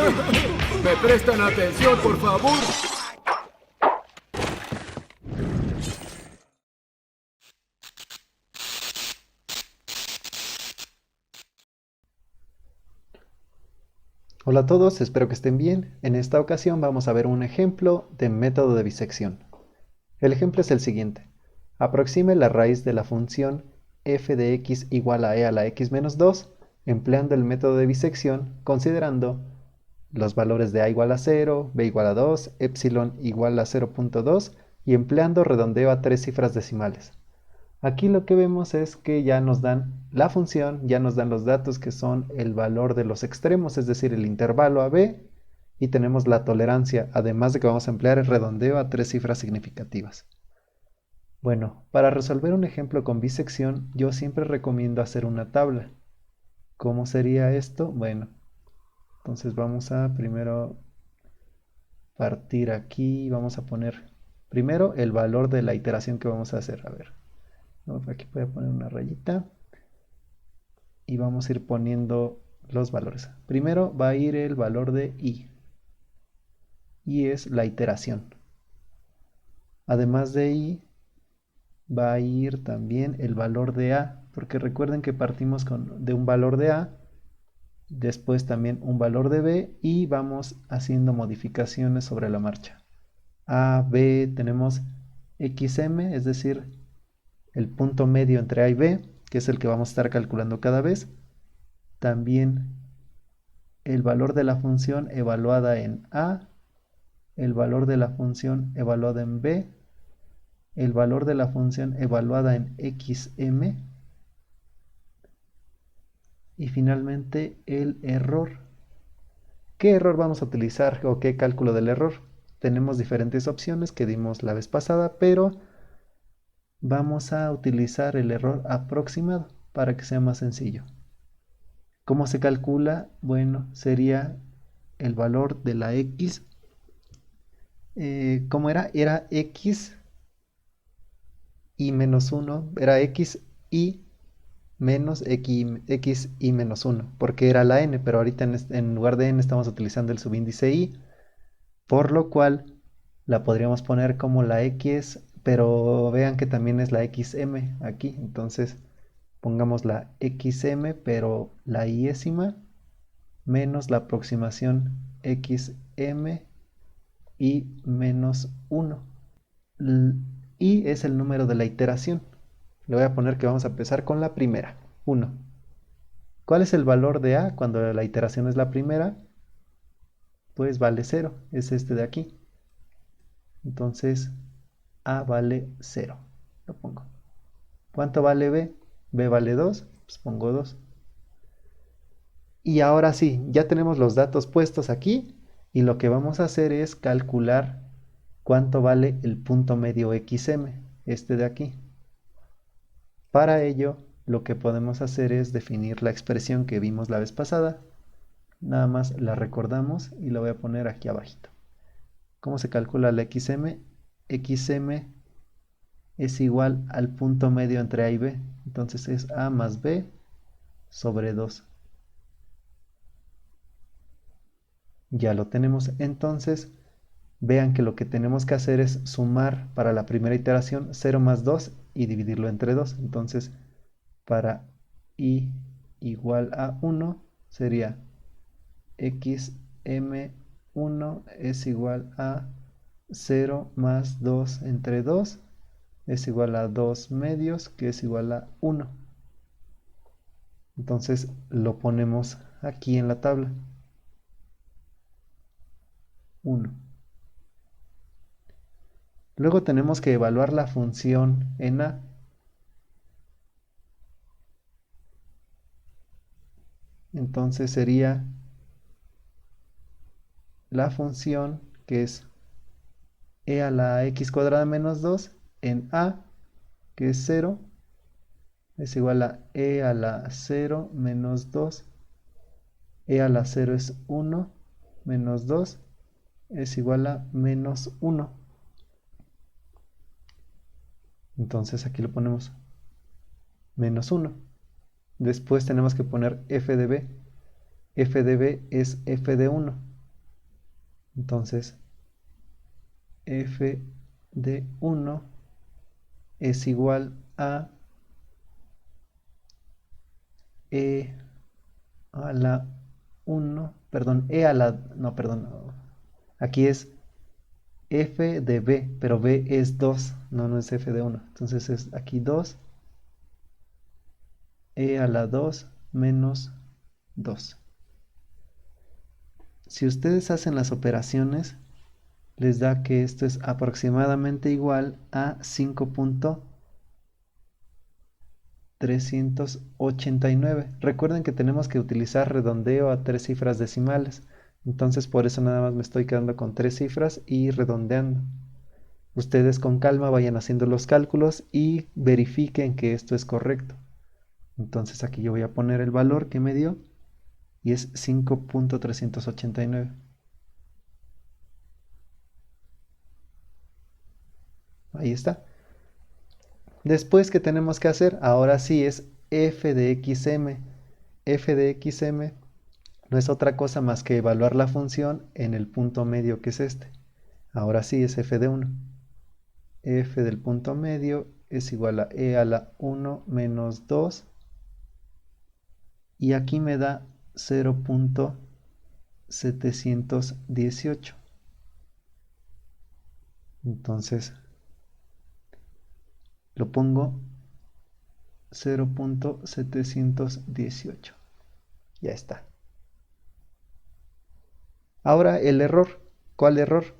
¿Me prestan atención, por favor? Hola a todos, espero que estén bien. En esta ocasión vamos a ver un ejemplo de método de bisección. El ejemplo es el siguiente. Aproxime la raíz de la función f de x igual a e a la x menos 2 empleando el método de bisección considerando los valores de a igual a 0, b igual a 2, epsilon igual a 0.2 y empleando redondeo a 3 cifras decimales. Aquí lo que vemos es que ya nos dan la función, ya nos dan los datos que son el valor de los extremos, es decir, el intervalo a b, y tenemos la tolerancia, además de que vamos a emplear el redondeo a 3 cifras significativas. Bueno, para resolver un ejemplo con bisección, yo siempre recomiendo hacer una tabla. ¿Cómo sería esto? Bueno, entonces vamos a primero partir aquí, vamos a poner primero el valor de la iteración que vamos a hacer. A ver, aquí voy a poner una rayita y vamos a ir poniendo los valores. Primero va a ir el valor de y es la iteración. Además de i va a ir también el valor de a, porque recuerden que partimos de un valor de a, después también un valor de b y vamos haciendo modificaciones sobre la marcha. A, b, tenemos xm, es decir, el punto medio entre a y b, que es el que vamos a estar calculando cada vez. También el valor de la función evaluada en a, el valor de la función evaluada en b, el valor de la función evaluada en xm y finalmente el error. ¿Qué error vamos a utilizar o qué cálculo del error? Tenemos diferentes opciones que dimos la vez pasada, pero vamos a utilizar el error aproximado para que sea más sencillo. ¿Cómo se calcula? Bueno, sería el valor de la x. ¿Cómo era? Era x y menos 1. Era x y menos x y menos 1, porque era la n, pero ahorita en lugar de n estamos utilizando el subíndice i, por lo cual la podríamos poner como la x, pero vean que también es la xm aquí, entonces pongamos la xm, pero la iésima, menos la aproximación xm y menos 1. Y es el número de la iteración. Le voy a poner que vamos a empezar con la primera, 1. ¿Cuál es el valor de a cuando la iteración es la primera? Pues vale 0, es este de aquí. Entonces a vale 0, lo pongo. ¿Cuánto vale b? B vale 2, pues pongo 2. Y ahora sí, ya tenemos los datos puestos aquí y lo que vamos a hacer es calcular cuánto vale el punto medio xm, este de aquí. Para ello, lo que podemos hacer es definir la expresión que vimos la vez pasada. Nada más la recordamos y la voy a poner aquí abajito. ¿Cómo se calcula la xm? Xm es igual al punto medio entre a y b. Entonces es a más b sobre 2. Ya lo tenemos. Entonces, vean que lo que tenemos que hacer es sumar para la primera iteración 0 más 2 y dividirlo entre 2. Entonces, para i igual a 1 sería xm1 es igual a 0 más 2 entre 2 es igual a 2 medios, que es igual a 1. Entonces lo ponemos aquí en la tabla. 1. Luego tenemos que evaluar la función en a. Entonces sería la función que es e a la x cuadrada menos 2 en a, que es 0, es igual a e a la 0 menos 2. E a la 0 es 1 menos 2 es igual a menos 1. Entonces aquí lo ponemos menos 1. Después tenemos que poner f de b. F de b es f de 1. Entonces, f de 1 es igual a e a la 1, perdón, e a la, no, perdón, no. Aquí es f de b, pero b es 2, no es f de 1. Entonces es aquí 2, e a la 2 menos 2. Si ustedes hacen las operaciones, les da que esto es aproximadamente igual a 5.389. Recuerden que tenemos que utilizar redondeo a 3 cifras decimales. Entonces por eso nada más me estoy quedando con 3 cifras y redondeando. Ustedes con calma vayan haciendo los cálculos y verifiquen que esto es correcto. Entonces aquí yo voy a poner el valor que me dio y es 5.389. Ahí está. Después, ¿qué tenemos que hacer? Ahora sí es f de xm. F de xm no es otra cosa más que evaluar la función en el punto medio que es este. Ahora sí es f de 1. F del punto medio es igual a e a la 1 menos 2. Y aquí me da 0.718. Entonces lo pongo 0.718. Ya está. Ahora el error. ¿Cuál error?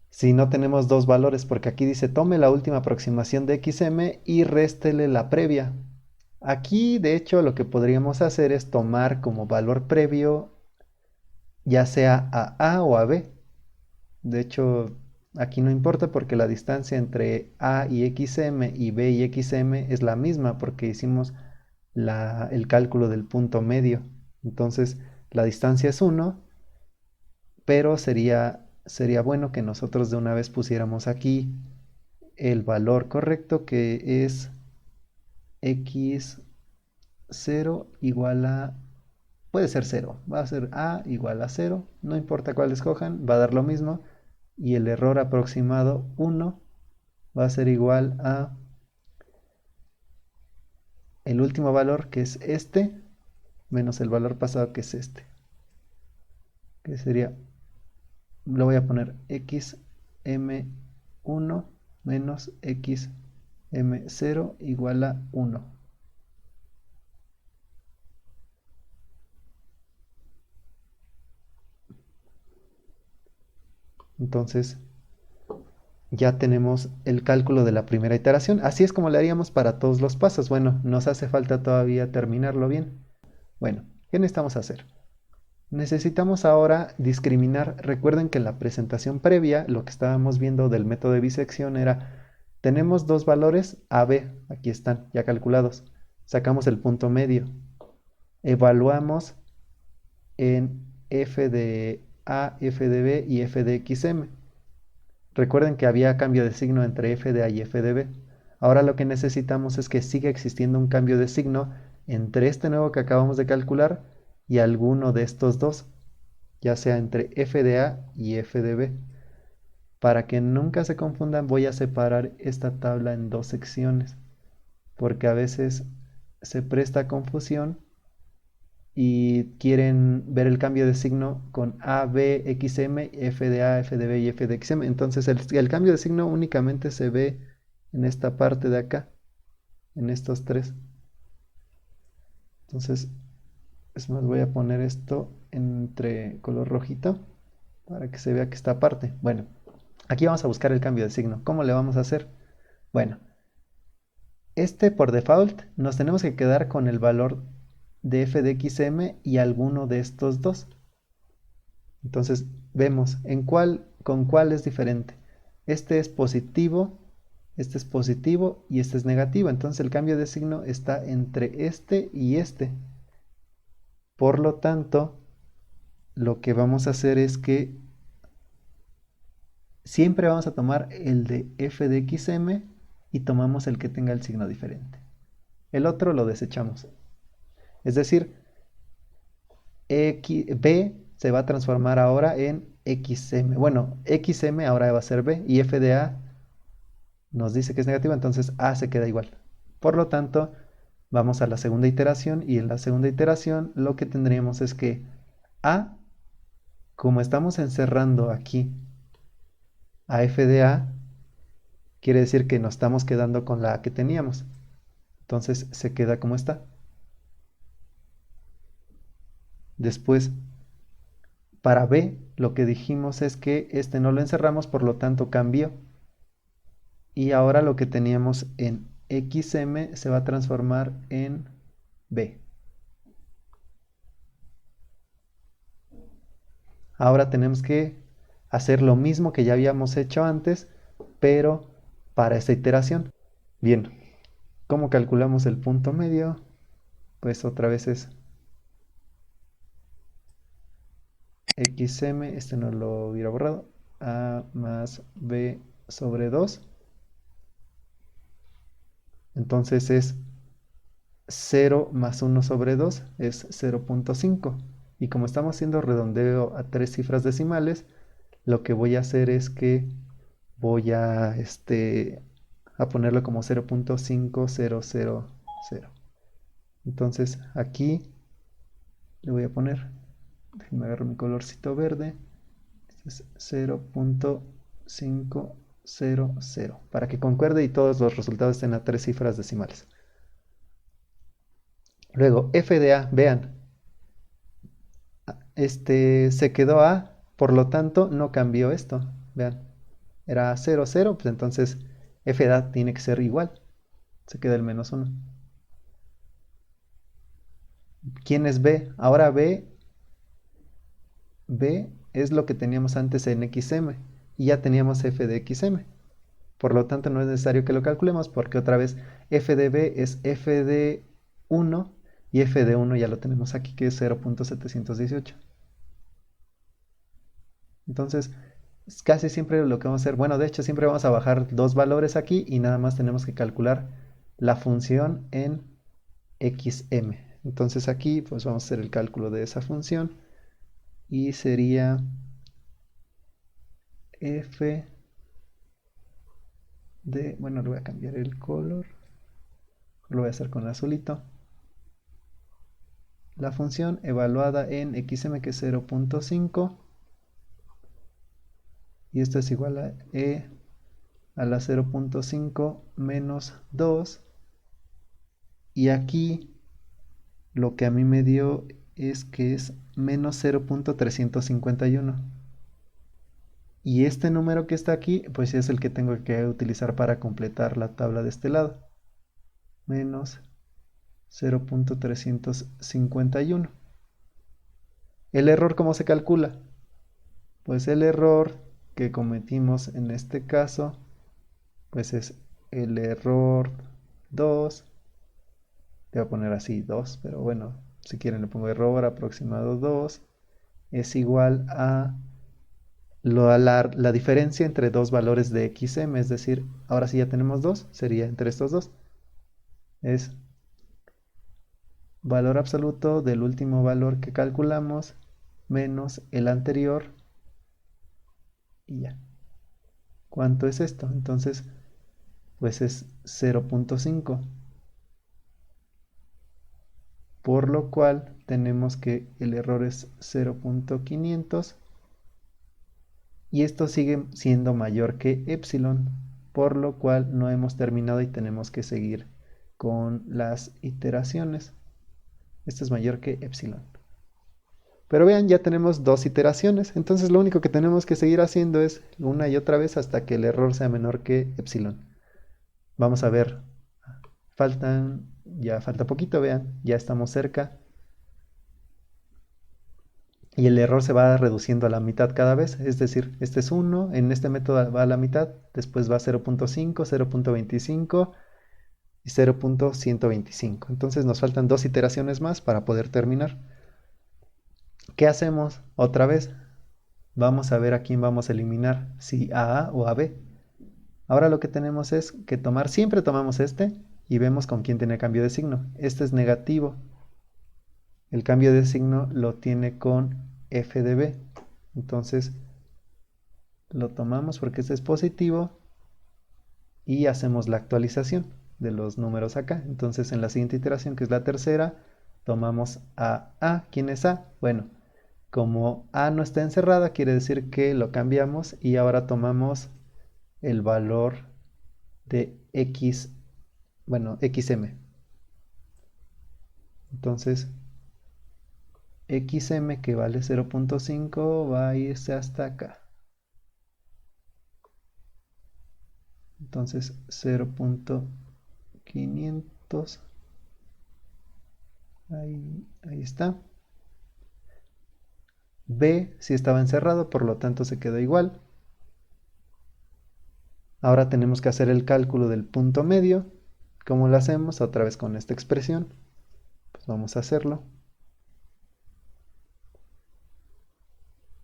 Si no tenemos dos valores, porque aquí dice tome la última aproximación de xm y réstele la previa. Aquí, de hecho, lo que podríamos hacer es tomar como valor previo ya sea a A o a B. De hecho, aquí no importa porque la distancia entre A y xm y B y xm es la misma porque hicimos el cálculo del punto medio. Entonces, la distancia es 1, pero sería bueno que nosotros de una vez pusiéramos aquí el valor correcto, que es x0 igual a, puede ser 0, va a ser a igual a 0, no importa cuál escojan, va a dar lo mismo, y el error aproximado 1 va a ser igual a el último valor, que es este, menos el valor pasado, que es este, que sería, lo voy a poner xm1 menos xm0 igual a 1. Entonces ya tenemos el cálculo de la primera iteración. Así es como le haríamos para todos los pasos. Bueno, nos hace falta todavía terminarlo bien. Bueno, ¿qué necesitamos hacer? Necesitamos ahora discriminar. Recuerden que en la presentación previa lo que estábamos viendo del método de bisección era, tenemos dos valores a, b, aquí están ya calculados. Sacamos el punto medio. Evaluamos en f de a, f de b y f de xm. Recuerden que había cambio de signo entre f de a y f de b. Ahora lo que necesitamos es que siga existiendo un cambio de signo entre este nuevo que acabamos de calcular y alguno de estos dos, ya sea entre f de a y f de b. Para que nunca se confundan, voy a separar esta tabla en dos secciones, porque a veces se presta confusión y quieren ver el cambio de signo con A, B, XM, F de A, F de B y F de XM. Entonces el cambio de signo únicamente se ve en esta parte de acá, en estos tres. Entonces, es más, voy a poner esto entre color rojito para que se vea que está aparte. Bueno, aquí vamos a buscar el cambio de signo. ¿Cómo le vamos a hacer? Bueno, por default nos tenemos que quedar con el valor de f de xm y alguno de estos dos. Entonces vemos con cuál es diferente. Este es positivo y este es negativo. Entonces el cambio de signo está entre este y este. Por lo tanto, lo que vamos a hacer es que siempre vamos a tomar el de f de xm y tomamos el que tenga el signo diferente. El otro lo desechamos. Es decir, b se va a transformar ahora en XM. Bueno, XM ahora va a ser B y f de A nos dice que es negativo, entonces A se queda igual. Por lo tanto, vamos a la segunda iteración y en la segunda iteración lo que tendríamos es que A, como estamos encerrando aquí a f de A, quiere decir que nos estamos quedando con la A que teníamos. Entonces se queda como está. Después, para B, lo que dijimos es que este no lo encerramos, por lo tanto cambió. Y ahora lo que teníamos en XM se va a transformar en B. Ahora tenemos que hacer lo mismo que ya habíamos hecho antes, pero para esta iteración. Bien, ¿cómo calculamos el punto medio? Pues otra vez es XM, este no lo hubiera borrado, A más B sobre 2. Entonces es 0 más 1 sobre 2 es 0.5. Y como estamos haciendo redondeo a 3 cifras decimales, lo que voy a hacer es que voy a ponerlo como 0.5000. Entonces aquí le voy a poner, déjenme agarrar mi colorcito verde, este es 0.500 para que concuerde y todos los resultados estén a 3 cifras decimales. Luego f de a, vean, se quedó a, por lo tanto no cambió esto, vean, era 0, 0, pues entonces f de a tiene que ser igual, se queda el menos 1. ¿Quién es b? Ahora b es lo que teníamos antes en XM y ya teníamos f de XM. Por lo tanto no es necesario que lo calculemos porque otra vez f de b es f de 1 y f de 1 ya lo tenemos aquí que es 0.718. Entonces casi siempre lo que vamos a hacer, bueno de hecho siempre vamos a bajar dos valores aquí y nada más tenemos que calcular la función en XM. Entonces aquí pues vamos a hacer el cálculo de esa función y sería f de, bueno, le voy a cambiar el color, lo voy a hacer con azulito. La función evaluada en xm que es 0.5 y esto es igual a e a la 0.5 menos 2 y aquí lo que a mí me dio es que es menos 0.351 y este número que está aquí pues es el que tengo que utilizar para completar la tabla de este lado, menos 0.351. ¿El error cómo se calcula? Pues el error que cometimos en este caso pues es el error 2, le voy a poner así 2, pero bueno, si quieren le pongo error aproximado 2, es igual a la diferencia entre dos valores de xm, es decir, ahora sí ya tenemos 2, sería entre estos dos, es valor absoluto del último valor que calculamos menos el anterior y ya. ¿Cuánto es esto? Entonces, pues es 0.5. Por lo cual tenemos que el error es 0.500 y esto sigue siendo mayor que epsilon, por lo cual no hemos terminado y tenemos que seguir con las iteraciones. Esto es mayor que epsilon. Pero vean, ya tenemos dos iteraciones, entonces lo único que tenemos que seguir haciendo es una y otra vez hasta que el error sea menor que epsilon. Vamos a ver, ya falta poquito, vean, ya estamos cerca. Y el error se va reduciendo a la mitad cada vez, es decir, este es 1, en este método va a la mitad, después va a 0.5, 0.25 y 0.125. Entonces nos faltan dos iteraciones más para poder terminar. ¿Qué hacemos? Otra vez, vamos a ver a quién vamos a eliminar, si a A o a B. Ahora lo que tenemos es que siempre tomamos este y vemos con quién tiene cambio de signo. Este es negativo. El cambio de signo lo tiene con f de b. Entonces lo tomamos porque este es positivo y hacemos la actualización de los números acá. Entonces en la siguiente iteración, que es la tercera, tomamos a A. ¿Quién es A? Bueno, como A no está encerrada, quiere decir que lo cambiamos y ahora tomamos el valor de X, bueno, XM. Entonces XM, que vale 0.5, va a irse hasta acá. Entonces 0.500, ahí está. B sí estaba encerrado, por lo tanto se quedó igual. Ahora tenemos que hacer el cálculo del punto medio. ¿Cómo lo hacemos? Otra vez con esta expresión. Pues vamos a hacerlo.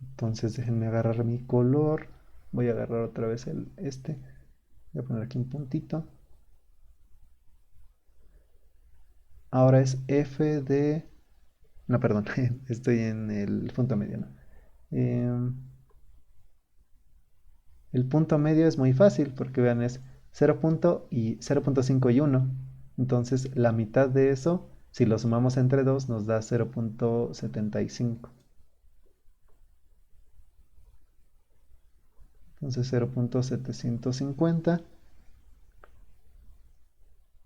Entonces déjenme agarrar mi color. Voy a agarrar otra vez este. Voy a poner aquí un puntito. Ahora es f de... No, perdón. Estoy en el punto medio, ¿no? El punto medio es muy fácil porque vean, es 0. Y 0.5 y 1. Entonces la mitad de eso, si lo sumamos entre 2, nos da 0.75. Entonces 0.750.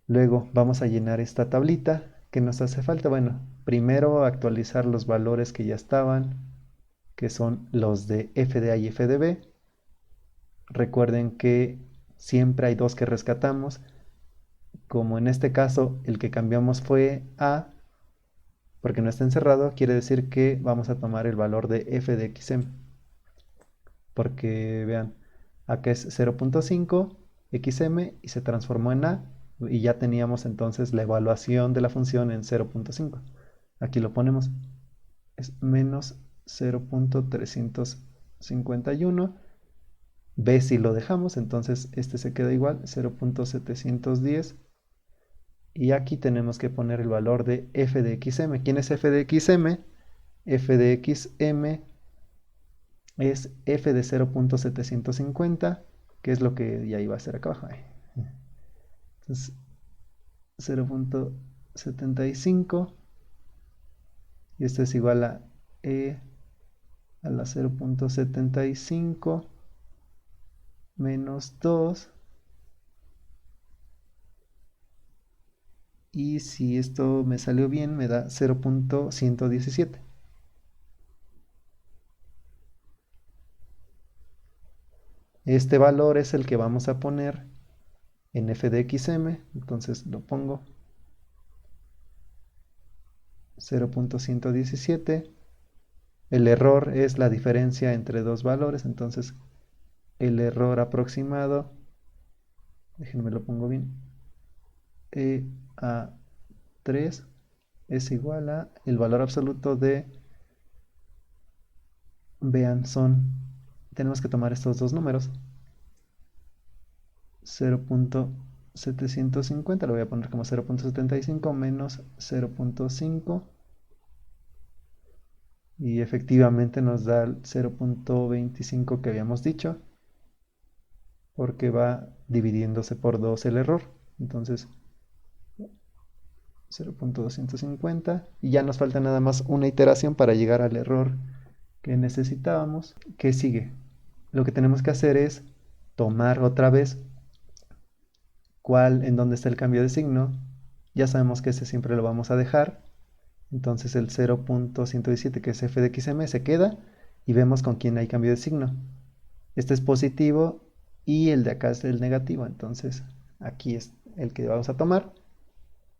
Luego vamos a llenar esta tablita. ¿Qué nos hace falta? Bueno, primero actualizar los valores que ya estaban, que son los de f de A y f de B. Recuerden que siempre hay dos que rescatamos. Como en este caso el que cambiamos fue A, porque no está encerrado, quiere decir que vamos a tomar el valor de f de xm. Porque vean, acá es 0.5 xm y se transformó en A, y ya teníamos entonces la evaluación de la función en 0.5. Aquí lo ponemos, es menos 0.351. B si lo dejamos, entonces este se queda igual, 0.710. Y aquí tenemos que poner el valor de f de xm. ¿Quién es f de xm? F de xm es f de 0.750, que es lo que ya iba a ser acá abajo. Entonces 0.75, y esto es igual a e a la 0.75 menos 2. Y si esto me salió bien, me da 0.117. Este valor es el que vamos a poner en f de xm, entonces lo pongo 0.117. El error es la diferencia entre dos valores, entonces el error aproximado, déjenme lo pongo bien, e a 3 es igual a el valor absoluto de, vean, tenemos que tomar estos dos números, 0.750, lo voy a poner como 0.75 menos 0.5, y efectivamente nos da el 0.25 que habíamos dicho, porque va dividiéndose por 2 el error. Entonces 0.250, y ya nos falta nada más una iteración para llegar al error que necesitábamos. ¿Qué sigue? Lo que tenemos que hacer es tomar otra vez en dónde está el cambio de signo. Ya sabemos que ese siempre lo vamos a dejar. Entonces el 0.117, que es f de xm, se queda, y vemos con quién hay cambio de signo. Este es positivo y el de acá es el negativo. Entonces aquí es el que vamos a tomar.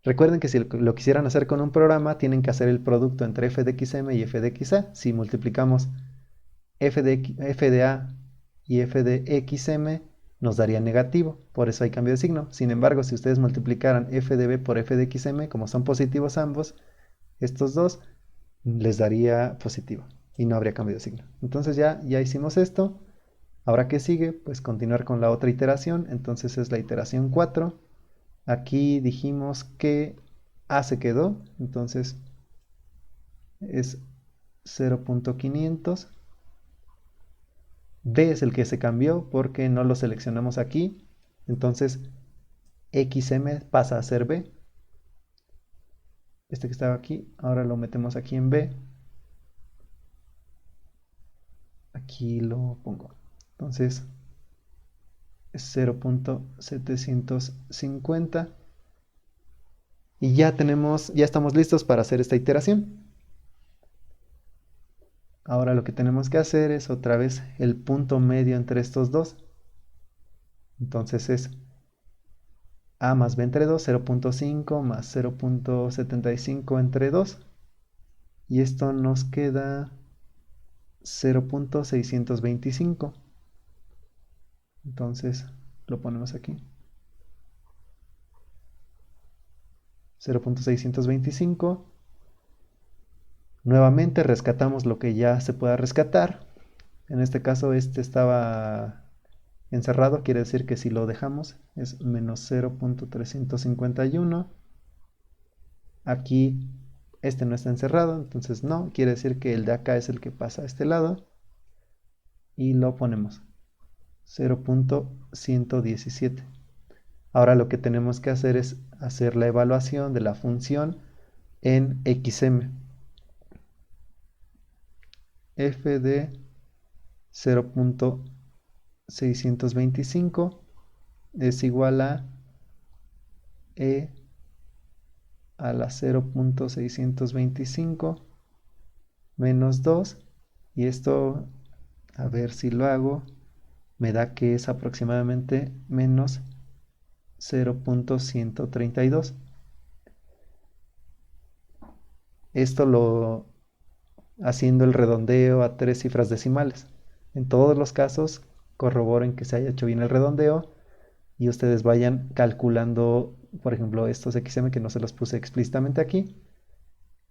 Recuerden que si lo quisieran hacer con un programa, tienen que hacer el producto entre f de xm y f de xa. Si multiplicamos f de a y f de xm, nos daría negativo, por eso hay cambio de signo. Sin embargo, si ustedes multiplicaran f de b por f de xm, como son positivos ambos, estos dos, les daría positivo y no habría cambio de signo. Entonces ya hicimos esto. Ahora, ¿qué sigue? Pues continuar con la otra iteración. Entonces es la iteración 4. Aquí dijimos que A se quedó, entonces es 0.500. B es el que se cambió porque no lo seleccionamos aquí. Entonces XM pasa a ser B. Este que estaba aquí, ahora lo metemos aquí en B. Aquí lo pongo. Entonces es 0.750. Y ya estamos listos para hacer esta iteración. Ahora lo que tenemos que hacer es otra vez el punto medio entre estos dos. Entonces es A más B entre 2, 0.5 más 0.75 entre 2. Y esto nos queda 0.625. Entonces lo ponemos aquí. 0.625. Nuevamente rescatamos lo que ya se pueda rescatar. En este caso este estaba encerrado, quiere decir que si lo dejamos es menos 0.351. Aquí este no está encerrado, entonces no, quiere decir que el de acá es el que pasa a este lado. Y lo ponemos 0.117. Ahora lo que tenemos que hacer es hacer la evaluación de la función en XM. F de 0.625 es igual a E a la 0.625 menos 2. Y esto, a ver si lo hago, me da que es aproximadamente menos 0.132. Esto lo haciendo el redondeo a 3 cifras decimales. En todos los casos, corroboren que se haya hecho bien el redondeo y ustedes vayan calculando, por ejemplo, estos XM que no se los puse explícitamente aquí,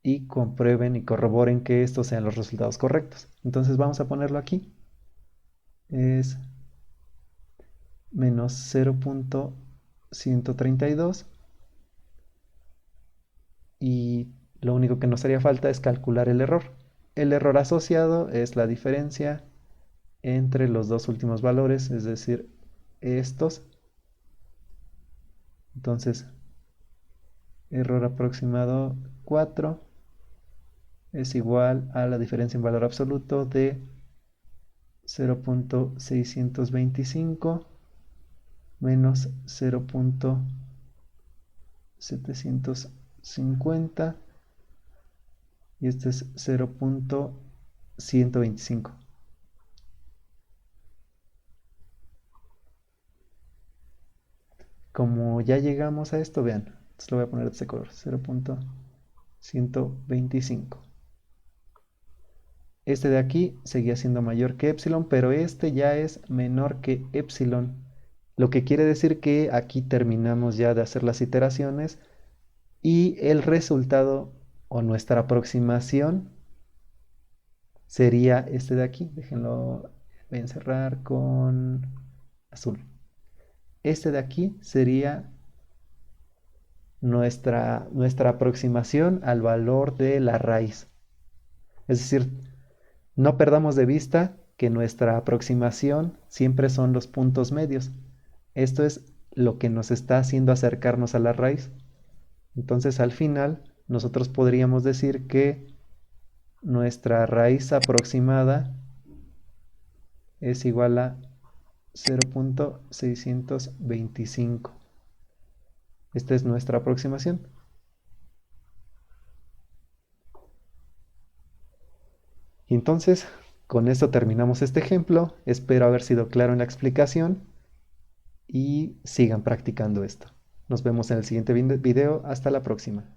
y comprueben y corroboren que estos sean los resultados correctos. Entonces vamos a ponerlo aquí. Es menos 0.132 y lo único que nos haría falta es calcular el error. El error asociado es la diferencia entre los dos últimos valores, es decir, estos. Entonces, error aproximado 4 es igual a la diferencia en valor absoluto de 0.625 menos 0.750 y este es 0.125. Como ya llegamos a esto, vean, entonces lo voy a poner de este color, 0.125. Este de aquí seguía siendo mayor que epsilon, pero este ya es menor que epsilon. Lo que quiere decir que aquí terminamos ya de hacer las iteraciones y el resultado o nuestra aproximación sería este de aquí. Déjenlo, voy a encerrar con azul. Este de aquí sería nuestra aproximación al valor de la raíz. Es decir, no perdamos de vista que nuestra aproximación siempre son los puntos medios. Esto es lo que nos está haciendo acercarnos a la raíz. Entonces, al final, nosotros podríamos decir que nuestra raíz aproximada es igual a 0.625. Esta es nuestra aproximación. Y entonces, con esto terminamos este ejemplo. Espero haber sido claro en la explicación y sigan practicando esto. Nos vemos en el siguiente video. Hasta la próxima.